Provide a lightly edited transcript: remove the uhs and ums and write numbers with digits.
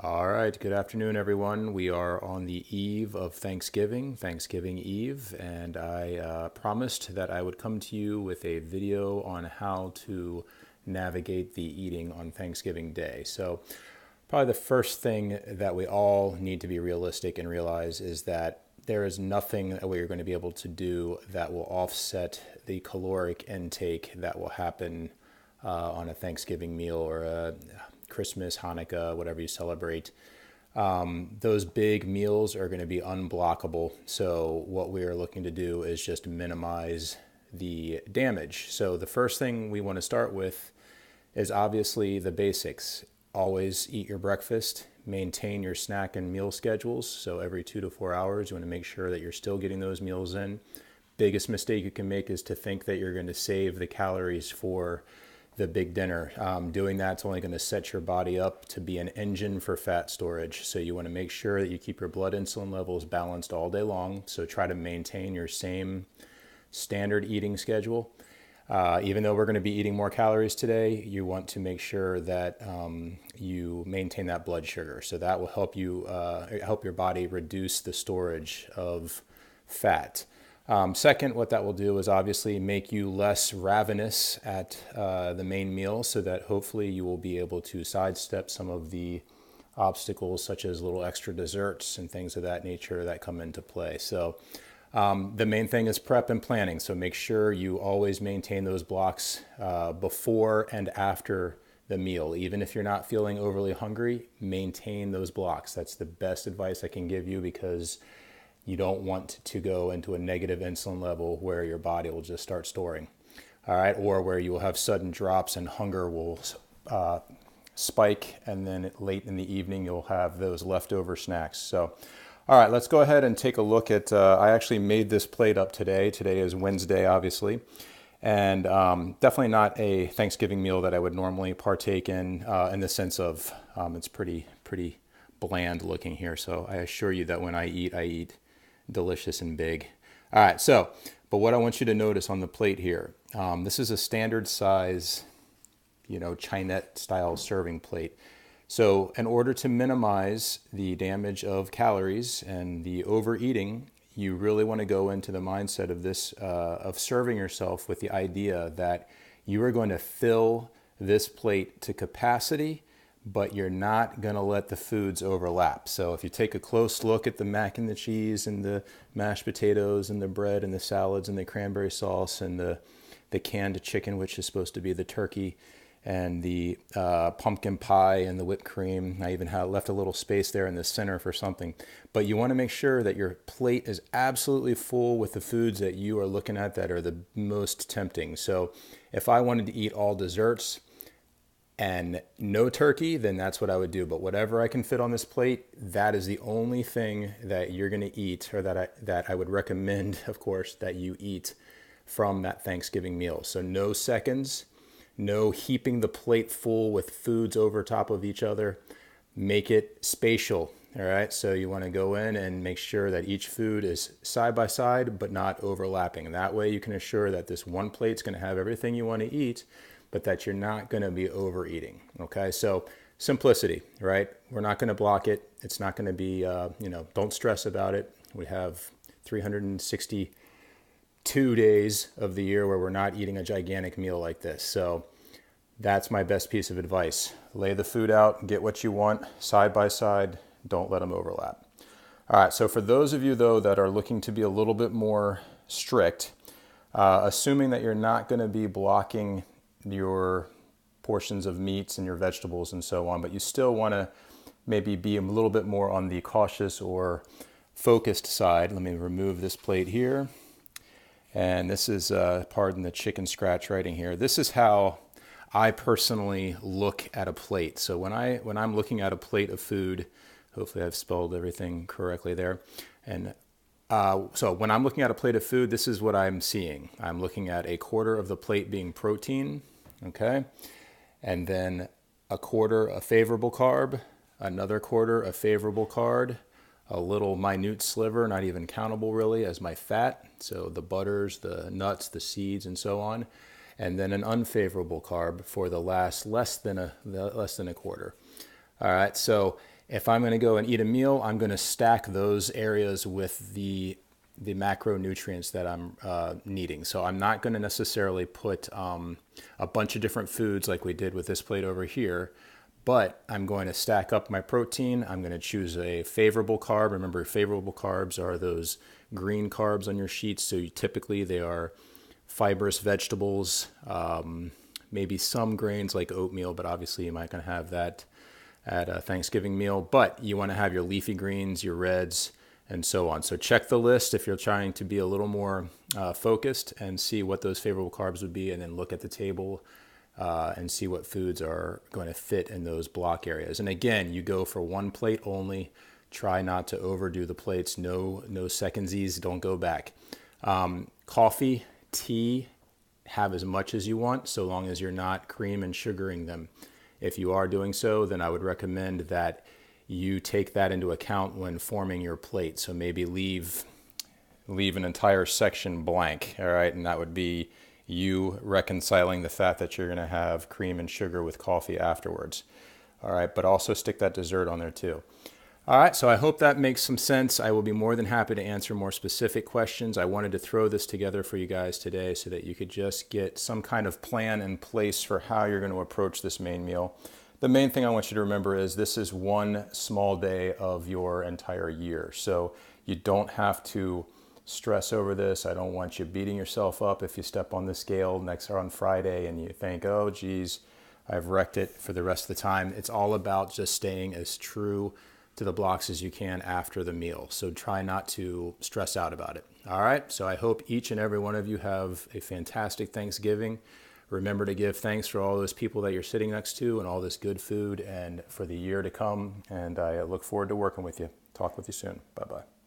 All right, good afternoon, everyone. We are on the eve of Thanksgiving, Thanksgiving Eve, and I promised that I would come to you with a video on how to navigate the eating on Thanksgiving Day. So, probably the first thing that we all need to be realistic and realize is that there is nothing that we're going to be able to do that will offset the caloric intake that will happen on a Thanksgiving meal or a Christmas, Hanukkah, whatever you celebrate. Those big meals are going to be unblockable. So, what we are looking to do is just minimize the damage. So, the first thing we want to start with is obviously the basics. Always eat your breakfast, maintain your snack and meal schedules. So, every 2 to 4 hours, you want to make sure that you're still getting those meals in. Biggest mistake you can make is to think that you're going to save the calories for the big dinner. Doing that's only going to set your body up to be an engine for fat storage. So you want to make sure that you keep your blood insulin levels balanced all day long. So try to maintain your same standard eating schedule. Even though we're going to be eating more calories today, you want to make sure that you maintain that blood sugar. So that will help you help your body reduce the storage of fat. Second, what that will do is obviously make you less ravenous at the main meal so that hopefully you will be able to sidestep some of the obstacles such as little extra desserts and things of that nature that come into play. So the main thing is prep and planning. So make sure you always maintain those blocks before and after the meal. Even if you're not feeling overly hungry, maintain those blocks. That's the best advice I can give you because you don't want to go into a negative insulin level where your body will just start storing, all right, or where you will have sudden drops and hunger will spike, and then late in the evening you'll have those leftover snacks. So, all right, let's go ahead and take a look at. I actually made this plate up today. Today is Wednesday, obviously, and definitely not a Thanksgiving meal that I would normally partake in the sense of it's pretty bland looking here. So I assure you that when I eat delicious and big. All right, but what I want you to notice on the plate here, this is a standard size, Chinette style serving plate. So in order to minimize the damage of calories and the overeating, you really want to go into the mindset of this, of serving yourself with the idea that you are going to fill this plate to capacity, but you're not going to let the foods overlap. So if you take a close look at the mac and the cheese and the mashed potatoes and the bread and the salads and the cranberry sauce and the canned chicken, which is supposed to be the turkey, and the pumpkin pie and the whipped cream. I even left a little space there in the center for something. But you want to make sure that your plate is absolutely full with the foods that you are looking at that are the most tempting. So if I wanted to eat all desserts and no turkey, then that's what I would do. But whatever I can fit on this plate, that is the only thing that you're going to eat, or that I would recommend, of course, that you eat from that Thanksgiving meal. So no seconds, no heaping the plate full with foods over top of each other. Make it spatial. All right. So you want to go in and make sure that each food is side by side, but not overlapping. And that way you can assure that this one plate's going to have everything you want to eat, but that you're not going to be overeating. Okay, so simplicity, right? We're not going to block it. It's not going to be, don't stress about it. We have 362 days of the year where we're not eating a gigantic meal like this. So that's my best piece of advice. Lay the food out, get what you want, side by side. Don't let them overlap. All right, so for those of you, though, that are looking to be a little bit more strict, assuming that you're not going to be blocking your portions of meats and your vegetables and so on, but you still want to maybe be a little bit more on the cautious or focused side. Let me remove this plate here. And this is, pardon the chicken scratch writing here. This is how I personally look at a plate. So when I'm looking at a plate of food, hopefully I've spelled everything correctly there. And so when I'm looking at a plate of food, this is what I'm seeing. I'm looking at a quarter of the plate being protein, okay? And then a quarter a favorable carb, another quarter a favorable carb, a little minute sliver, not even countable really, as my fat. So the butters, the nuts, the seeds, and so on. And then an unfavorable carb for the last less than a quarter. All right, so If I'm going to go and eat a meal, I'm going to stack those areas with the macronutrients that I'm needing. So I'm not going to necessarily put a bunch of different foods like we did with this plate over here, but I'm going to stack up my protein. I'm going to choose a favorable carb. Remember, favorable carbs are those green carbs on your sheets. So typically they are fibrous vegetables, maybe some grains like oatmeal, but obviously you might going to have that at a Thanksgiving meal. But you want to have your leafy greens, your reds, and so on. So check the list if you're trying to be a little more focused and see what those favorable carbs would be, and then look at the table and see what foods are going to fit in those block areas. And again, you go for one plate only. Try not to overdo the plates. No secondsies. Don't go back. Coffee, tea, have as much as you want, so long as you're not cream and sugaring them. If you are doing so, then I would recommend that you take that into account when forming your plate. So maybe leave an entire section blank, all right? And that would be you reconciling the fact that you're gonna have cream and sugar with coffee afterwards, all right? But also stick that dessert on there too. All right, so I hope that makes some sense. I will be more than happy to answer more specific questions. I wanted to throw this together for you guys today so that you could just get some kind of plan in place for how you're going to approach this main meal. The main thing I want you to remember is this is one small day of your entire year. So you don't have to stress over this. I don't want you beating yourself up if you step on the scale next on Friday and you think, oh, geez, I've wrecked it for the rest of the time. It's all about just staying as true to the blocks as you can after the meal. So try not to stress out about it. All right. So I hope each and every one of you have a fantastic Thanksgiving. Remember to give thanks for all those people that you're sitting next to and all this good food and for the year to come. And I look forward to working with you. Talk with you soon. Bye-bye.